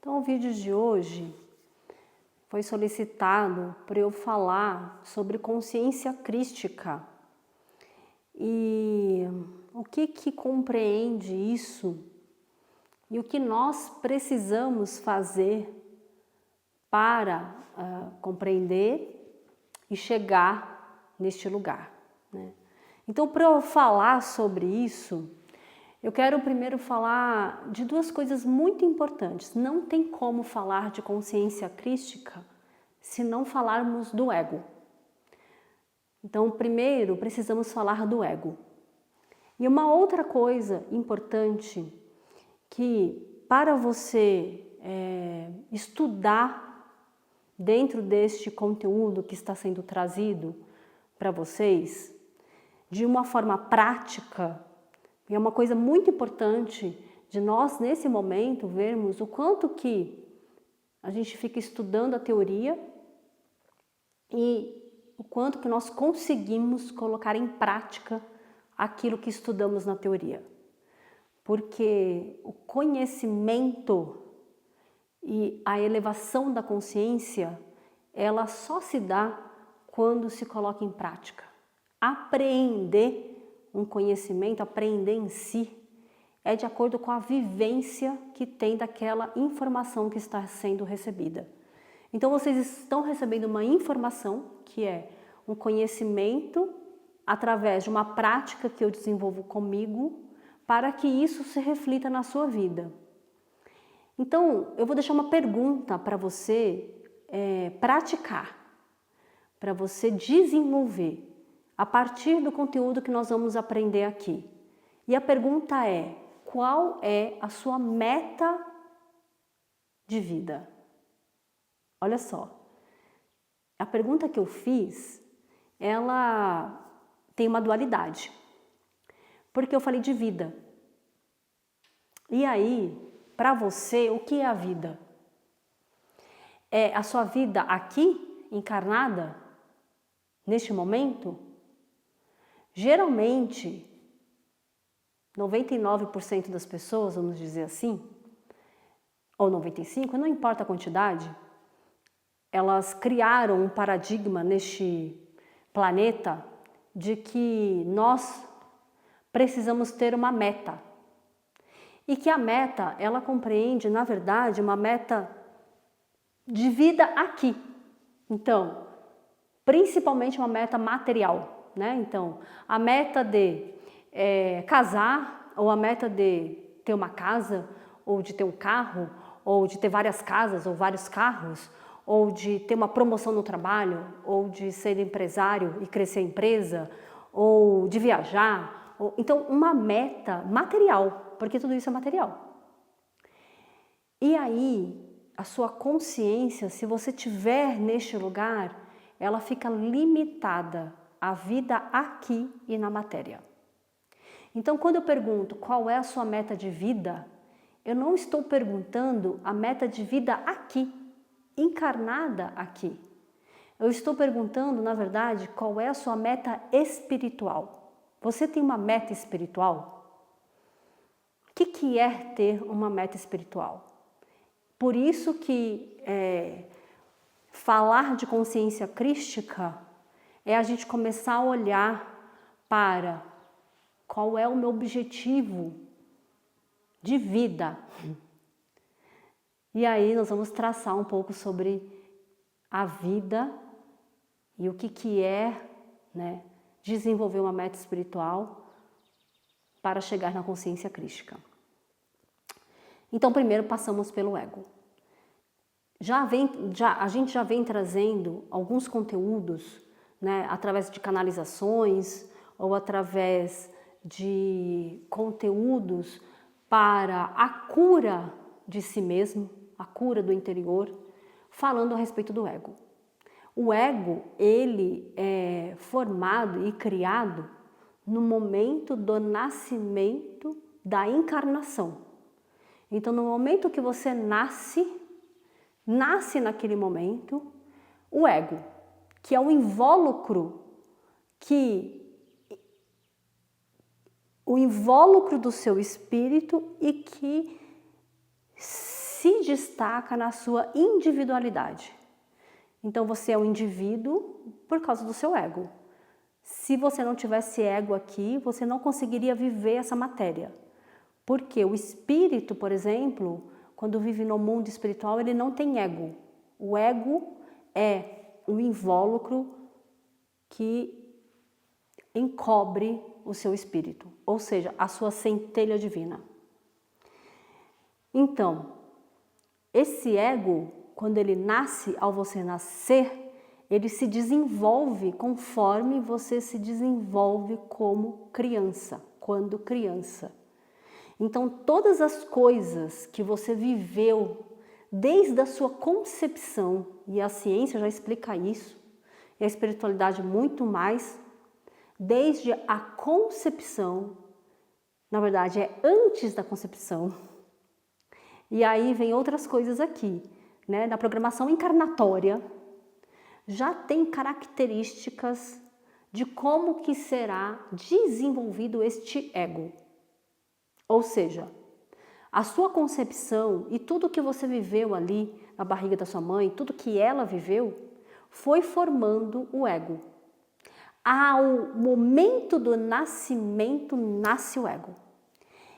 Então, o vídeo de hoje foi solicitado para eu falar sobre consciência crística e o que compreende isso e o que nós precisamos fazer para compreender e chegar neste lugar, né? Então, para eu falar sobre isso, eu quero primeiro falar de duas coisas muito importantes. Não tem como falar de consciência crística se não falarmos do ego. Então, primeiro precisamos falar do ego. E uma outra coisa importante que para você estudar dentro deste conteúdo que está sendo trazido para vocês, de uma forma prática, e é uma coisa muito importante de nós, nesse momento, vermos o quanto que a gente fica estudando a teoria e o quanto que nós conseguimos colocar em prática aquilo que estudamos na teoria. Porque o conhecimento e a elevação da consciência, ela só se dá quando se coloca em prática. Apreender um conhecimento, aprender em si, é de acordo com a vivência que tem daquela informação que está sendo recebida. Então, vocês estão recebendo uma informação que é um conhecimento através de uma prática que eu desenvolvo comigo para que isso se reflita na sua vida. Então, eu vou deixar uma pergunta para você praticar, para você desenvolver a partir do conteúdo que nós vamos aprender aqui. E a pergunta é: qual é a sua meta de vida? Olha só, a pergunta que eu fiz, ela tem uma dualidade, porque eu falei de vida. E aí, para você, o que é a vida? É a sua vida aqui, encarnada, neste momento? Geralmente, 99% das pessoas, vamos dizer assim, ou 95%, não importa a quantidade, elas criaram um paradigma neste planeta de que nós precisamos ter uma meta. E que a meta, ela compreende, na verdade, uma meta de vida aqui. Então, principalmente uma meta material, né? Então, a meta de casar, ou a meta de ter uma casa, ou de ter um carro, ou de ter várias casas, ou vários carros, ou de ter uma promoção no trabalho, ou de ser empresário e crescer a empresa, ou de viajar. Então, uma meta material, porque tudo isso é material. E aí, a sua consciência, se você estiver neste lugar, ela fica limitada à vida aqui e na matéria. Então, quando eu pergunto qual é a sua meta de vida, eu não estou perguntando a meta de vida aqui, encarnada aqui. Eu estou perguntando, na verdade, qual é a sua meta espiritual. Você tem uma meta espiritual? O que é ter uma meta espiritual? Por isso que falar de consciência crística é a gente começar a olhar para qual é o meu objetivo de vida. E aí nós vamos traçar um pouco sobre a vida e o que é, né, desenvolver uma meta espiritual para chegar na consciência crística. Então, primeiro passamos pelo ego. A gente já vem trazendo alguns conteúdos, né, através de canalizações ou através de conteúdos para a cura de si mesmo, a cura do interior, falando a respeito do ego. O ego, ele é formado e criado no momento do nascimento da encarnação. Então, no momento que você nasce naquele momento o ego, que é o invólucro do seu espírito e que se destaca na sua individualidade. Então você é um indivíduo por causa do seu ego. Se você não tivesse ego aqui, você não conseguiria viver essa matéria. Porque o espírito, por exemplo, quando vive no mundo espiritual, ele não tem ego. O ego é um invólucro que encobre o seu espírito, ou seja, a sua centelha divina. Então, esse ego, quando ele nasce, ao você nascer, ele se desenvolve conforme você se desenvolve como criança, quando criança. Então, todas as coisas que você viveu desde a sua concepção, e a ciência já explica isso, e a espiritualidade muito mais, desde a concepção, na verdade é antes da concepção, e aí vem outras coisas aqui, né? Na programação encarnatória, já tem características de como que será desenvolvido este ego. Ou seja, a sua concepção e tudo que você viveu ali na barriga da sua mãe, tudo que ela viveu, foi formando o ego. Ao momento do nascimento, nasce o ego.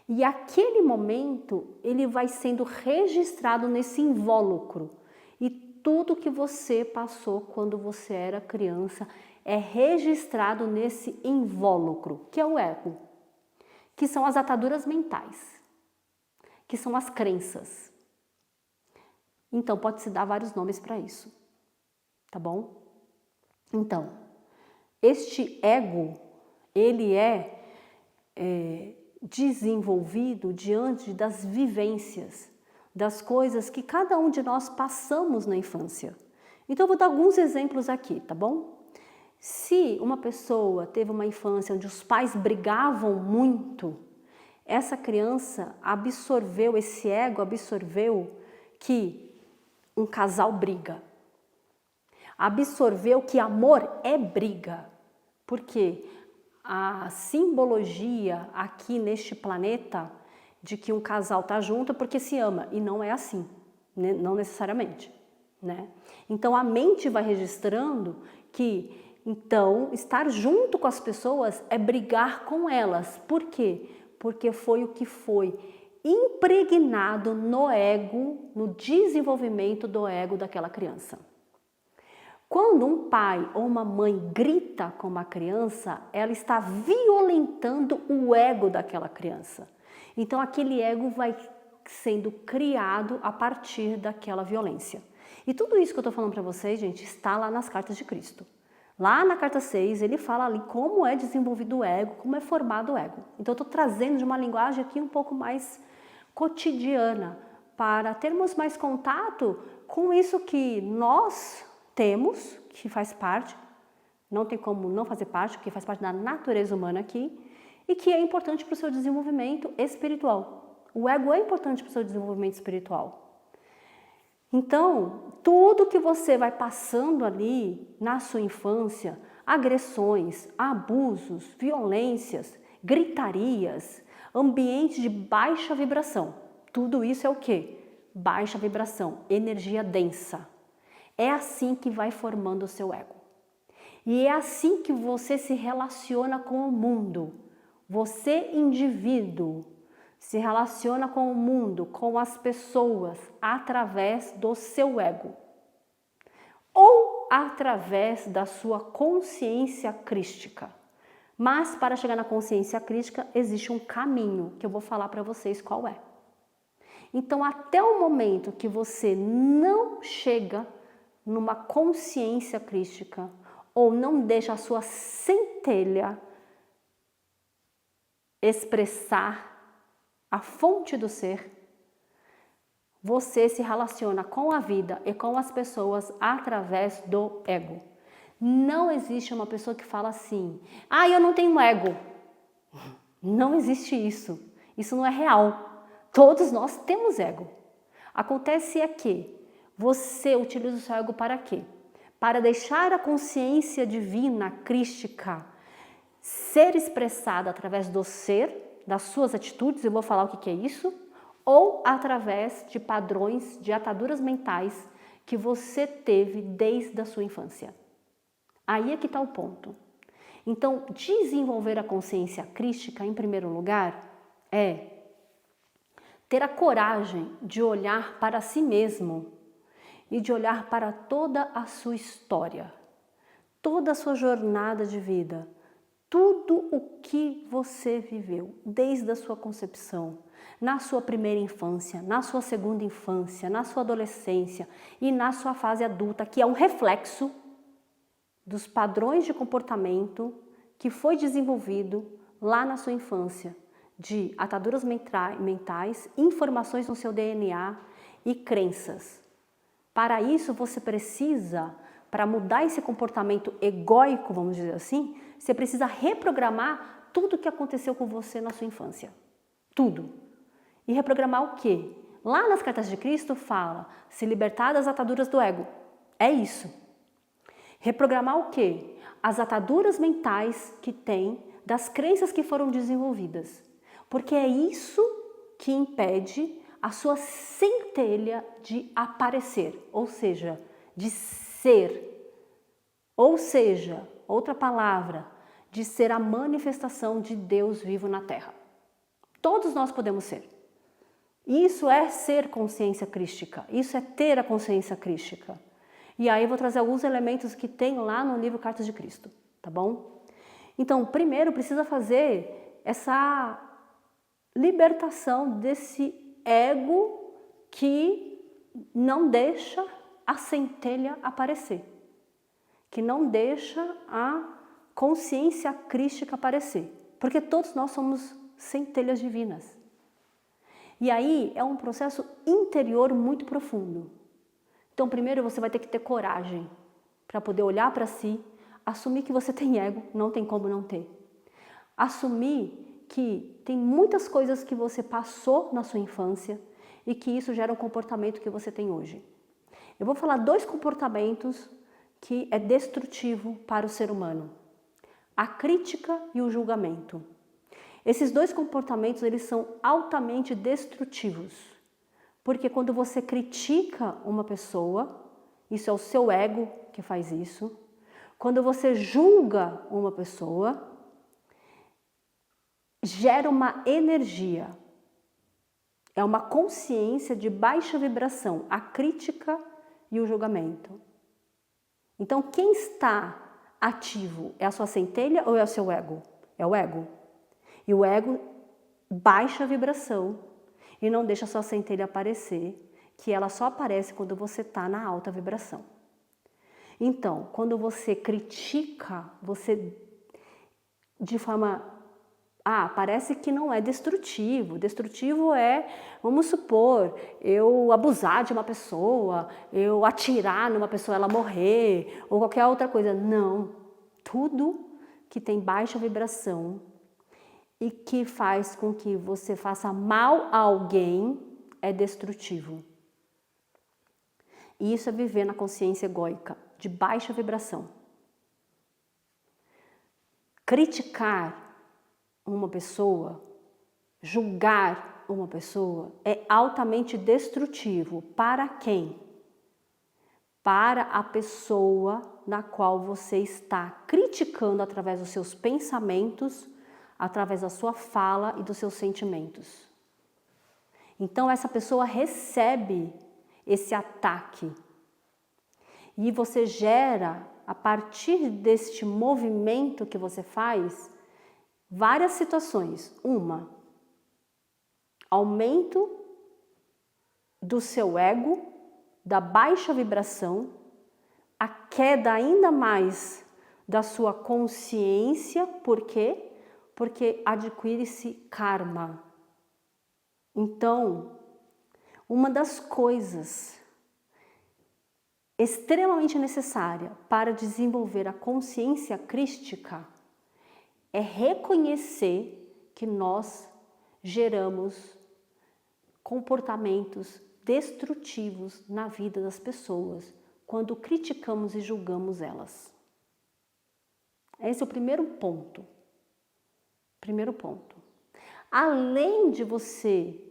E aquele momento, ele vai sendo registrado nesse invólucro. E tudo que você passou quando você era criança é registrado nesse invólucro, que é o ego, que são as ataduras mentais, que são as crenças. Então, pode-se dar vários nomes para isso, tá bom? Então, este ego, ele é desenvolvido diante das vivências, das coisas que cada um de nós passamos na infância. Então, eu vou dar alguns exemplos aqui, tá bom? Se uma pessoa teve uma infância onde os pais brigavam muito, essa criança absorveu, esse ego absorveu que um casal briga. Absorveu que amor é briga. Porque a simbologia aqui neste planeta de que um casal está junto é porque se ama, e não é assim, né? Não necessariamente, né? Então a mente vai registrando que então estar junto com as pessoas é brigar com elas. Por quê? Porque foi o que foi impregnado no ego, no desenvolvimento do ego daquela criança. Quando um pai ou uma mãe grita com uma criança, ela está violentando o ego daquela criança. Então aquele ego vai sendo criado a partir daquela violência. E tudo isso que eu estou falando para vocês, gente, está lá nas cartas de Cristo. Lá na carta 6, ele fala ali como é desenvolvido o ego, como é formado o ego. Então eu estou trazendo de uma linguagem aqui um pouco mais cotidiana, para termos mais contato com isso que nós temos, que faz parte, não tem como não fazer parte, porque faz parte da natureza humana aqui, e que é importante para o seu desenvolvimento espiritual. O ego é importante para o seu desenvolvimento espiritual. Então, tudo que você vai passando ali na sua infância, agressões, abusos, violências, gritarias, ambientes de baixa vibração, tudo isso é o quê? Baixa vibração, energia densa. É assim que vai formando o seu ego. E é assim que você se relaciona com o mundo. Você, indivíduo, se relaciona com o mundo, com as pessoas, através do seu ego. Ou através da sua consciência crística. Mas para chegar na consciência crística existe um caminho que eu vou falar para vocês qual é. Então, até o momento que você não chega numa consciência crística, ou não deixa a sua centelha expressar a fonte do ser, você se relaciona com a vida e com as pessoas através do ego. Não existe uma pessoa que fala assim, eu não tenho ego. Não existe isso. Isso não é real. Todos nós temos ego. Acontece é que você utiliza o seu ego para quê? Para deixar a consciência divina, crística, ser expressada através do ser, das suas atitudes, eu vou falar o que é isso, ou através de padrões de ataduras mentais que você teve desde a sua infância. Aí é que está o ponto. Então, desenvolver a consciência crística, em primeiro lugar, é ter a coragem de olhar para si mesmo e de olhar para toda a sua história, toda a sua jornada de vida, tudo o que você viveu desde a sua concepção, na sua primeira infância, na sua segunda infância, na sua adolescência e na sua fase adulta, que é um reflexo dos padrões de comportamento que foi desenvolvido lá na sua infância, de ataduras mentais, informações no seu DNA e crenças. Para isso você precisa, para mudar esse comportamento egóico, vamos dizer assim, você precisa reprogramar tudo o que aconteceu com você na sua infância. Tudo. E reprogramar o quê? Lá nas Cartas de Cristo fala, se libertar das ataduras do ego. É isso. Reprogramar o quê? As ataduras mentais que tem das crenças que foram desenvolvidas. Porque é isso que impede a sua centelha de aparecer, ou seja, de ser. Ou seja, outra palavra, de ser a manifestação de Deus vivo na Terra. Todos nós podemos ser. Isso é ser consciência crística, isso é ter a consciência crística. E aí eu vou trazer alguns elementos que tem lá no livro Cartas de Cristo, tá bom? Então, primeiro precisa fazer essa libertação desse ego que não deixa a centelha aparecer, que não deixa a consciência crística aparecer, porque todos nós somos centelhas divinas. E aí é um processo interior muito profundo. Então, primeiro você vai ter que ter coragem para poder olhar para si, assumir que você tem ego, não tem como não ter. Assumir que tem muitas coisas que você passou na sua infância e que isso gera um comportamento que você tem hoje. Eu vou falar 2 comportamentos que é destrutivo para o ser humano: a crítica e o julgamento. Esses 2 comportamentos, eles são altamente destrutivos, porque quando você critica uma pessoa, isso é o seu ego que faz isso. Quando você julga uma pessoa, gera uma energia, é uma consciência de baixa vibração, a crítica e o julgamento. Então, quem está ativo é a sua centelha ou é o seu ego? É o ego. E o ego baixa a vibração e não deixa a sua centelha aparecer, que ela só aparece quando você está na alta vibração. Então, quando você critica, você de forma... parece que não é destrutivo. Destrutivo é, vamos supor, eu abusar de uma pessoa, eu atirar numa pessoa, ela morrer, ou qualquer outra coisa. Não. Tudo que tem baixa vibração e que faz com que você faça mal a alguém é destrutivo. E isso é viver na consciência egóica, de baixa vibração. Criticar uma pessoa, julgar uma pessoa é altamente destrutivo. Para quem? Para a pessoa na qual você está criticando através dos seus pensamentos, através da sua fala e dos seus sentimentos. Então essa pessoa recebe esse ataque e você gera, a partir deste movimento que você faz, várias situações. Uma, aumento do seu ego, da baixa vibração, a queda ainda mais da sua consciência. Por quê? Porque adquire-se karma. Então, uma das coisas extremamente necessária para desenvolver a consciência crística é reconhecer que nós geramos comportamentos destrutivos na vida das pessoas quando criticamos e julgamos elas. Esse é o primeiro ponto. Primeiro ponto. Além de você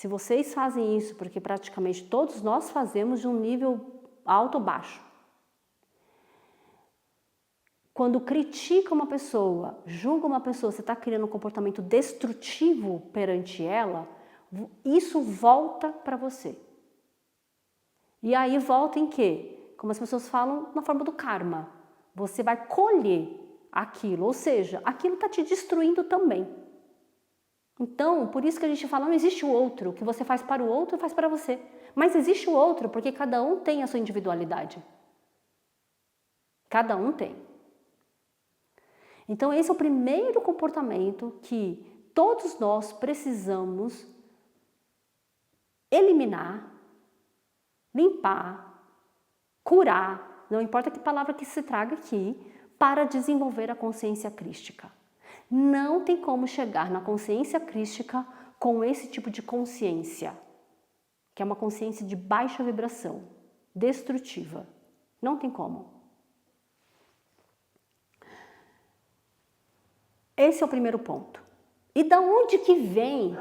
Se vocês fazem isso, porque praticamente todos nós fazemos de um nível alto ou baixo. Quando critica uma pessoa, julga uma pessoa, você está criando um comportamento destrutivo perante ela, isso volta para você. E aí volta em quê? Como as pessoas falam, na forma do karma. Você vai colher aquilo, ou seja, aquilo está te destruindo também. Então, por isso que a gente fala, não existe o outro, o que você faz para o outro, faz para você. Mas existe o outro, porque cada um tem a sua individualidade. Cada um tem. Então, esse é o primeiro comportamento que todos nós precisamos eliminar, limpar, curar, não importa que palavra que se traga aqui, para desenvolver a consciência crística. Não tem como chegar na consciência crística com esse tipo de consciência, que é uma consciência de baixa vibração, destrutiva. Não tem como. Esse é o primeiro ponto. E da onde que vem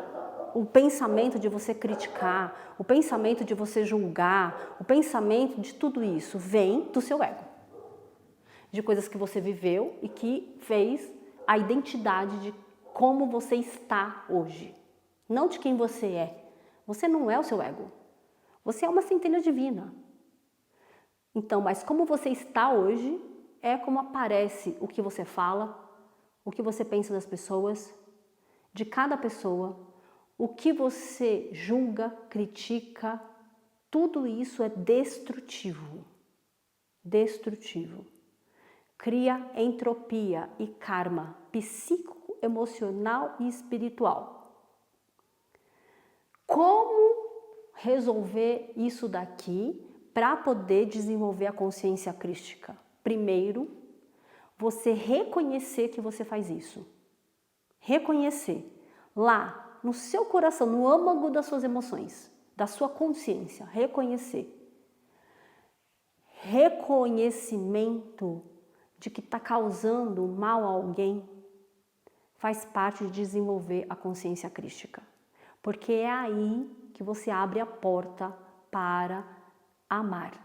o pensamento de você criticar, o pensamento de você julgar, o pensamento de tudo isso? Vem do seu ego. De coisas que você viveu e que fez a identidade de como você está hoje. Não de quem você é. Você não é o seu ego. Você é uma centelha divina. Então, mas como você está hoje, é como aparece o que você fala, o que você pensa das pessoas, de cada pessoa, o que você julga, critica, tudo isso é destrutivo. Destrutivo. Cria entropia e karma psíquico, emocional e espiritual. Como resolver isso daqui para poder desenvolver a consciência crística? Primeiro, você reconhecer que você faz isso. Reconhecer lá no seu coração, no âmago das suas emoções, da sua consciência, reconhecer. Reconhecimento de que está causando mal a alguém faz parte de desenvolver a consciência crística. Porque é aí que você abre a porta para amar.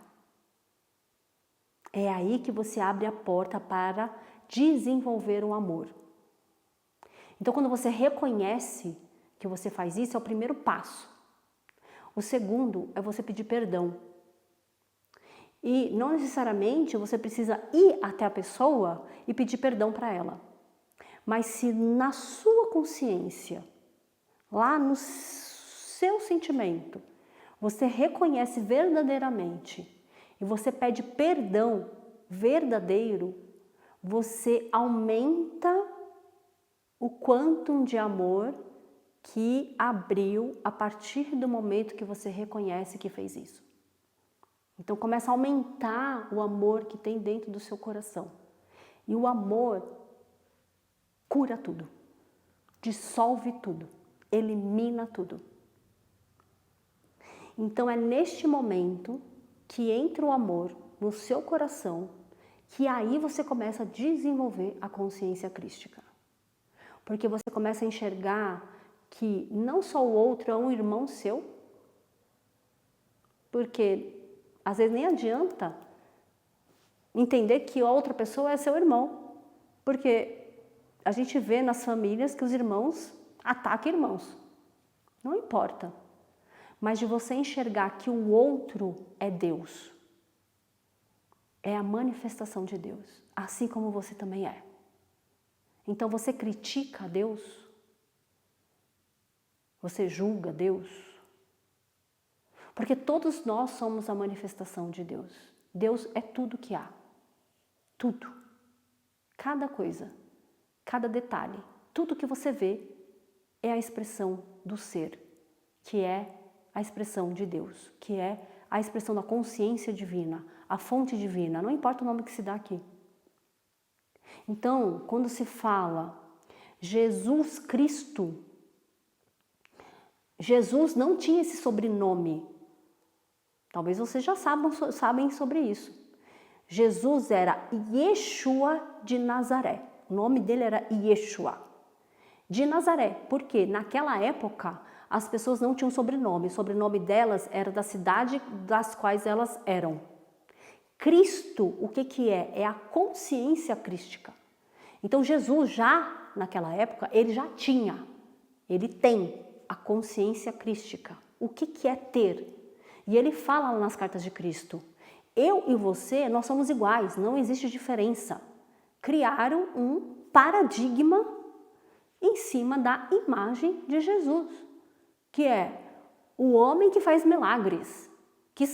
É aí que você abre a porta para desenvolver o amor. Então, quando você reconhece que você faz isso, é o primeiro passo. O segundo é você pedir perdão. E não necessariamente você precisa ir até a pessoa e pedir perdão para ela. Mas se na sua consciência, lá no seu sentimento, você reconhece verdadeiramente e você pede perdão verdadeiro, você aumenta o quantum de amor que abriu a partir do momento que você reconhece que fez isso. Então começa a aumentar o amor que tem dentro do seu coração. E o amor cura tudo, dissolve tudo, elimina tudo. Então é neste momento que entra o amor no seu coração, que aí você começa a desenvolver a consciência crística. Porque você começa a enxergar que não só o outro é um irmão seu, porque às vezes nem adianta entender que outra pessoa é seu irmão, porque a gente vê nas famílias que os irmãos atacam irmãos. Não importa. Mas de você enxergar que o outro é Deus. É a manifestação de Deus, assim como você também é. Então você critica Deus? Você julga Deus? Porque todos nós somos a manifestação de Deus. Deus é tudo que há. Tudo. Cada coisa. Cada detalhe. Tudo que você vê é a expressão do ser, que é a expressão de Deus, que é a expressão da consciência divina, a fonte divina, não importa o nome que se dá aqui. Então, quando se fala Jesus Cristo, Jesus não tinha esse sobrenome. Talvez vocês já sabem sobre isso. Jesus era Yeshua de Nazaré. O nome dele era Yeshua de Nazaré, porque naquela época as pessoas não tinham sobrenome. O sobrenome delas era da cidade das quais elas eram. Cristo, o que é? É a consciência crística. Então Jesus já, naquela época, ele tem a consciência crística. O que é ter? E ele fala lá nas cartas de Cristo, eu e você, nós somos iguais, não existe diferença. Criaram um paradigma em cima da imagem de Jesus, que é o homem que faz milagres, que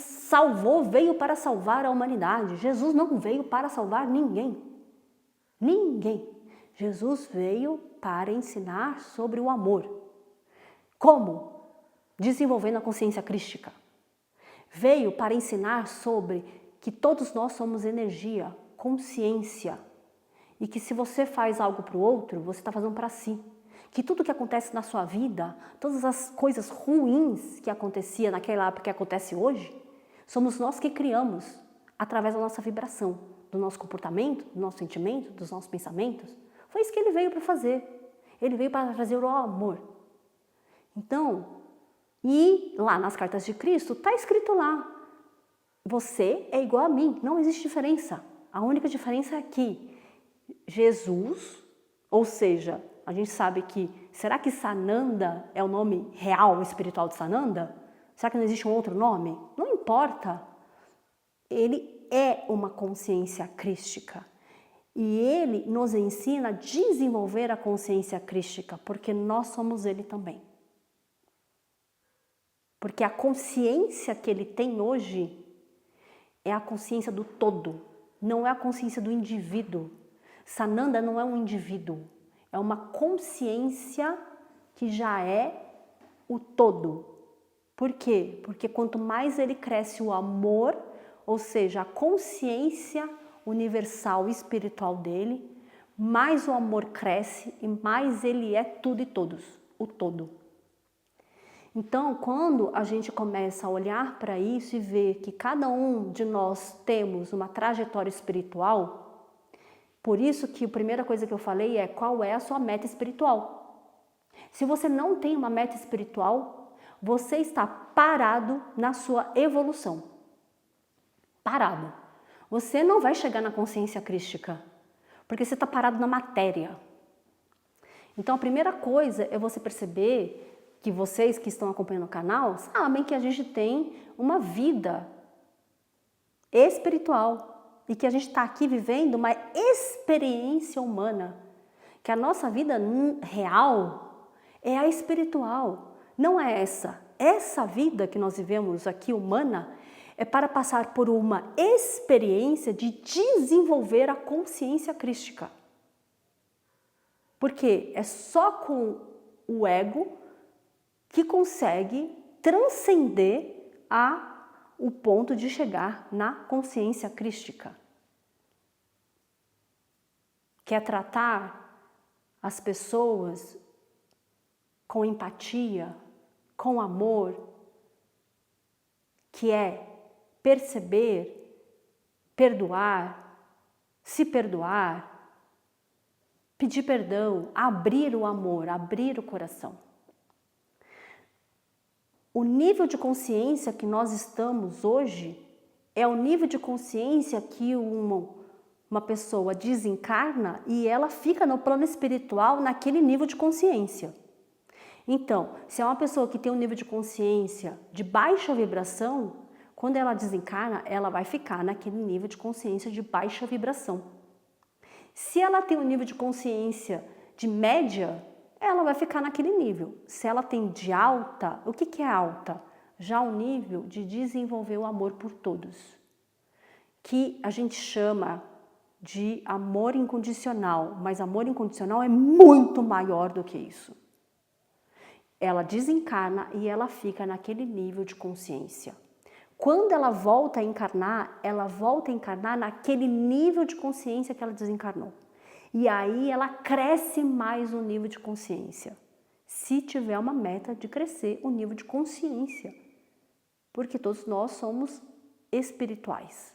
veio para salvar a humanidade. Jesus não veio para salvar ninguém. Ninguém. Jesus veio para ensinar sobre o amor. Como? Desenvolvendo a consciência crística. Veio para ensinar sobre que todos nós somos energia, consciência. E que se você faz algo para o outro, você está fazendo para si. Que tudo que acontece na sua vida, todas as coisas ruins que acontecia naquela época que acontece hoje, somos nós que criamos através da nossa vibração, do nosso comportamento, do nosso sentimento, dos nossos pensamentos. Foi isso que ele veio para fazer. Ele veio para trazer o amor. Então, e lá nas cartas de Cristo, está escrito lá, você é igual a mim, não existe diferença. A única diferença é que Jesus, ou seja, a gente sabe que, será que Sananda é o nome real, espiritual de Sananda? Será que não existe um outro nome? Não importa. Ele é uma consciência crística. E ele nos ensina a desenvolver a consciência crística, porque nós somos ele também. Porque a consciência que ele tem hoje é a consciência do todo, não é a consciência do indivíduo. Sananda não é um indivíduo, é uma consciência que já é o todo. Por quê? Porque quanto mais ele cresce o amor, ou seja, a consciência universal e espiritual dele, mais o amor cresce e mais ele é tudo e todos, o todo. Então, quando a gente começa a olhar para isso e ver que cada um de nós temos uma trajetória espiritual, por isso que a primeira coisa que eu falei é qual é a sua meta espiritual. Se você não tem uma meta espiritual, você está parado na sua evolução. Parado. Você não vai chegar na consciência crística, porque você está parado na matéria. Então, a primeira coisa é você perceber que vocês que estão acompanhando o canal sabem que a gente tem uma vida espiritual e que a gente está aqui vivendo uma experiência humana, que a nossa vida real é a espiritual, não é essa. Essa vida que nós vivemos aqui humana é para passar por uma experiência de desenvolver a consciência crística. Porque é só com o ego que consegue transcender o ponto de chegar na consciência crística. Que é tratar as pessoas com empatia, com amor, que é perceber, perdoar, se perdoar, pedir perdão, abrir o amor, abrir o coração. O nível de consciência que nós estamos hoje é o nível de consciência que uma pessoa desencarna e ela fica no plano espiritual naquele nível de consciência. Então, se é uma pessoa que tem um nível de consciência de baixa vibração, quando ela desencarna, ela vai ficar naquele nível de consciência de baixa vibração. Se ela tem um nível de consciência de média, ela vai ficar naquele nível. Se ela tem de alta, o que é alta? Já o nível de desenvolver o amor por todos, que a gente chama de amor incondicional, mas amor incondicional é muito maior do que isso. Ela desencarna e ela fica naquele nível de consciência. Quando ela volta a encarnar naquele nível de consciência que ela desencarnou. E aí ela cresce mais o nível de consciência, se tiver uma meta de crescer o nível de consciência, porque todos nós somos espirituais.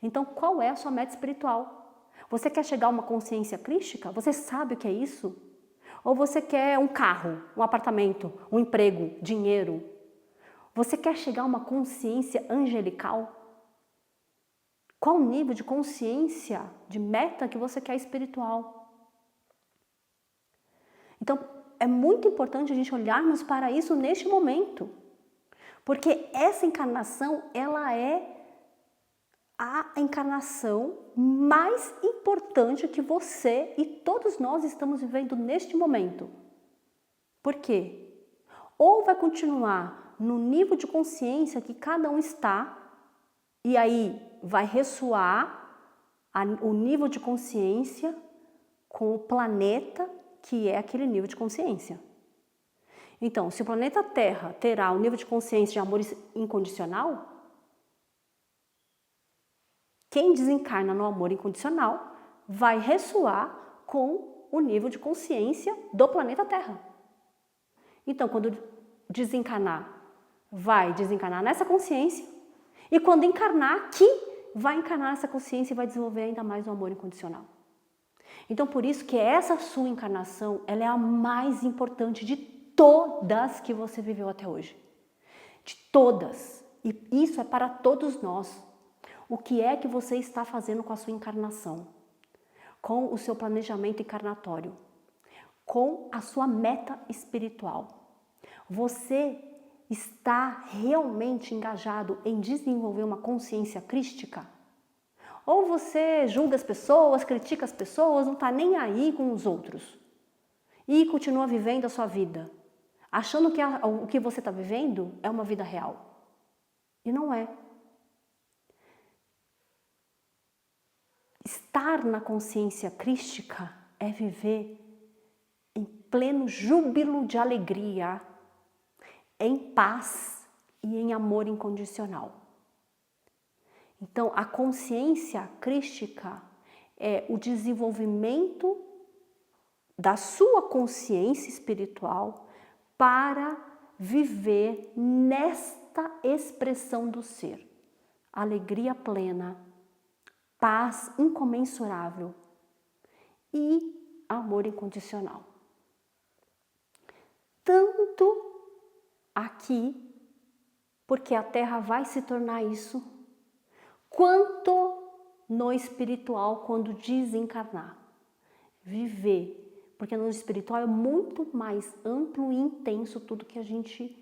Então, qual é a sua meta espiritual? Você quer chegar a uma consciência crística? Você sabe o que é isso? Ou você quer um carro, um apartamento, um emprego, dinheiro? Você quer chegar a uma consciência angelical? Qual o nível de consciência, de meta que você quer espiritual? Então, é muito importante a gente olharmos para isso neste momento. Porque essa encarnação, ela é a encarnação mais importante que você e todos nós estamos vivendo neste momento. Por quê? Ou vai continuar no nível de consciência que cada um está, e aí vai ressoar o nível de consciência com o planeta, que é aquele nível de consciência. Então, se o planeta Terra terá um nível de consciência de amor incondicional, quem desencarna no amor incondicional vai ressoar com o nível de consciência do planeta Terra. Então, quando desencarnar, vai desencarnar nessa consciência, e quando encarnar aqui, vai encarnar nessa consciência e vai desenvolver ainda mais o amor incondicional. Então, por isso que essa sua encarnação, ela é a mais importante de todas que você viveu até hoje. De todas. E isso é para todos nós. O que é que você está fazendo com a sua encarnação? Com o seu planejamento encarnatório? Com a sua meta espiritual? Você está realmente engajado em desenvolver uma consciência crística? Ou você julga as pessoas, critica as pessoas, não está nem aí com os outros e continua vivendo a sua vida, achando que o que você está vivendo é uma vida real. E não é. Estar na consciência crística é viver em pleno júbilo de alegria, em paz e em amor incondicional. Então, a consciência crística é o desenvolvimento da sua consciência espiritual para viver nesta expressão do ser. Alegria plena, paz incomensurável e amor incondicional. Tanto aqui, porque a Terra vai se tornar isso, quanto no espiritual quando desencarnar. Viver, porque no espiritual é muito mais amplo e intenso tudo que a gente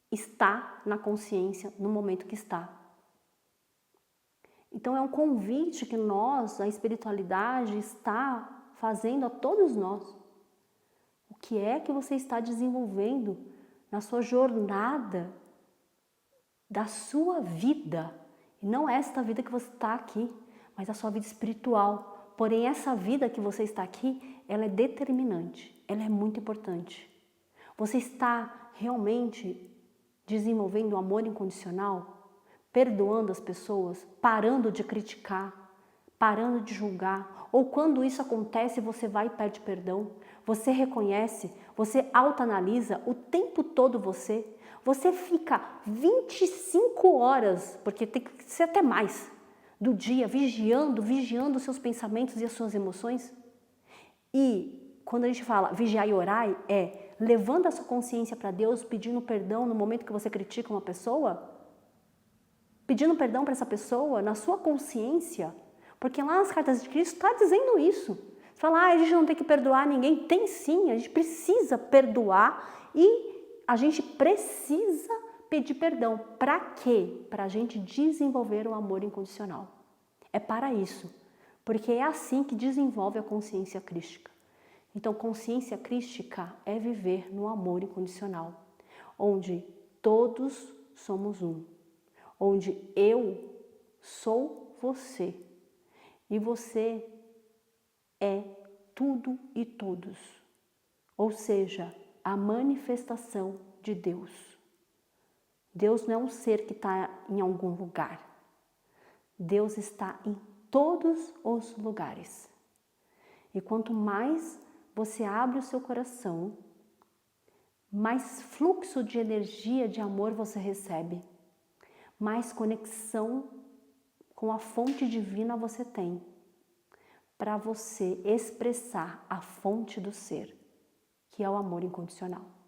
está na consciência no momento que está. Então é um convite que nós, a espiritualidade, está fazendo a todos nós. O que é que você está desenvolvendo na sua jornada da sua vida? E não esta vida que você está aqui, mas a sua vida espiritual. Porém, essa vida que você está aqui, ela é determinante, ela é muito importante. Você está realmente desenvolvendo o amor incondicional? Perdoando as pessoas, parando de criticar, parando de julgar, ou quando isso acontece, você vai e pede perdão, você reconhece, você autoanalisa o tempo todo você fica 25 horas, porque tem que ser até mais, do dia, vigiando os seus pensamentos e as suas emoções. E quando a gente fala vigiar e orar, é levando a sua consciência para Deus, pedindo perdão no momento que você critica uma pessoa, pedindo perdão para essa pessoa na sua consciência, porque lá nas cartas de Cristo está dizendo isso. Você fala, a gente não tem que perdoar ninguém. Tem sim, a gente precisa perdoar e a gente precisa pedir perdão. Para quê? Para a gente desenvolver o amor incondicional. É para isso, porque é assim que desenvolve a consciência crística. Então, consciência crística é viver no amor incondicional, onde todos somos um. Onde eu sou você e você é tudo e todos, ou seja, a manifestação de Deus. Deus não é um ser que está em algum lugar, Deus está em todos os lugares. E quanto mais você abre o seu coração, mais fluxo de energia, de amor você recebe. Mais conexão com a fonte divina você tem para você expressar a fonte do ser. que é o amor incondicional.